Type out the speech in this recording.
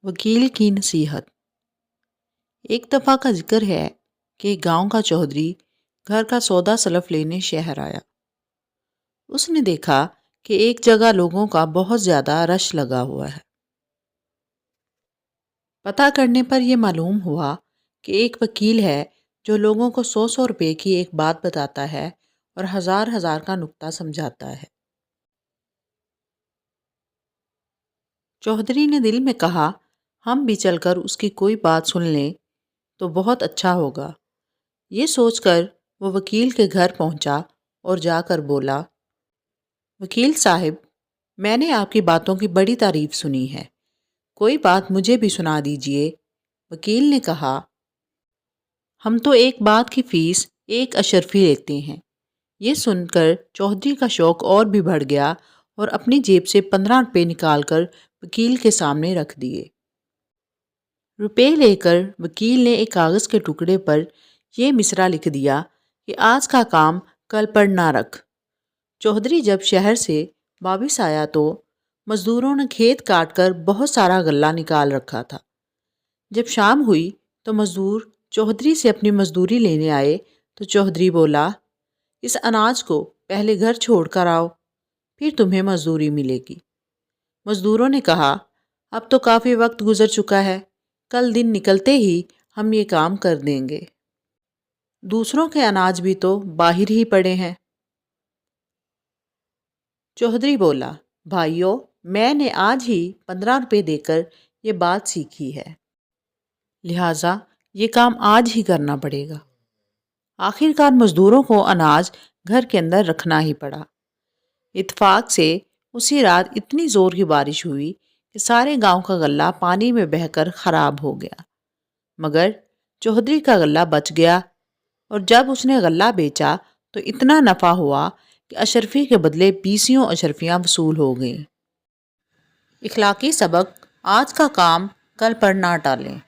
وکیل کی نصیحت۔ ایک دفعہ کا ذکر ہے کہ ایک گاؤں کا چودھری گھر کا سودا سلف لینے شہر آیا۔ اس نے دیکھا کہ ایک جگہ لوگوں کا بہت زیادہ رش لگا ہوا ہے۔ پتہ کرنے پر یہ معلوم ہوا کہ ایک وکیل ہے جو لوگوں کو 100 روپے کی ایک بات بتاتا ہے اور ہزار کا نکتہ سمجھاتا ہے۔ چودھری نے دل میں کہا، ہم بھی چل کر اس کی کوئی بات سن لیں تو بہت اچھا ہوگا۔ یہ سوچ کر وہ وکیل کے گھر پہنچا اور جا کر بولا، وکیل صاحب، میں نے آپ کی باتوں کی بڑی تعریف سنی ہے، کوئی بات مجھے بھی سنا دیجئے۔ وکیل نے کہا، ہم تو ایک بات کی فیس 1 اشرفی لیتے ہیں۔ یہ سن کر چودھری کا شوق اور بھی بڑھ گیا اور اپنی جیب سے 15 روپے نکال کر وکیل کے سامنے رکھ دیے۔ روپے لے کر وکیل نے ایک کاغذ کے ٹکڑے پر یہ مصرع لکھ دیا کہ آج کا کام کل پر نہ رکھ۔ چودھری جب شہر سے واپس آیا تو مزدوروں نے کھیت کاٹ کر بہت سارا غلہ نکال رکھا تھا۔ جب شام ہوئی تو مزدور چودھری سے اپنی مزدوری لینے آئے تو چودھری بولا، اس اناج کو پہلے گھر چھوڑ کر آؤ، پھر تمہیں مزدوری ملے گی۔ مزدوروں نے کہا، اب تو کافی وقت گزر چکا ہے، کل دن نکلتے ہی ہم یہ کام کر دیں گے۔ دوسروں کے اناج بھی تو باہر ہی پڑے ہیں۔ چودھری بولا، بھائیو، میں نے آج ہی 15 روپے دے کر یہ بات سیکھی ہے، لہٰذا یہ کام آج ہی کرنا پڑے گا۔ آخر کار مزدوروں کو اناج گھر کے اندر رکھنا ہی پڑا۔ اتفاق سے اسی رات اتنی زور کی بارش ہوئی کہ سارے گاؤں کا غلہ پانی میں بہہ کر خراب ہو گیا، مگر چودھری کا غلہ بچ گیا، اور جب اس نے غلہ بیچا تو اتنا نفع ہوا کہ اشرفی کے بدلے 20 اشرفیاں وصول ہو گئیں۔ اخلاقی سبق، آج کا کام کل پر نہ ٹالیں۔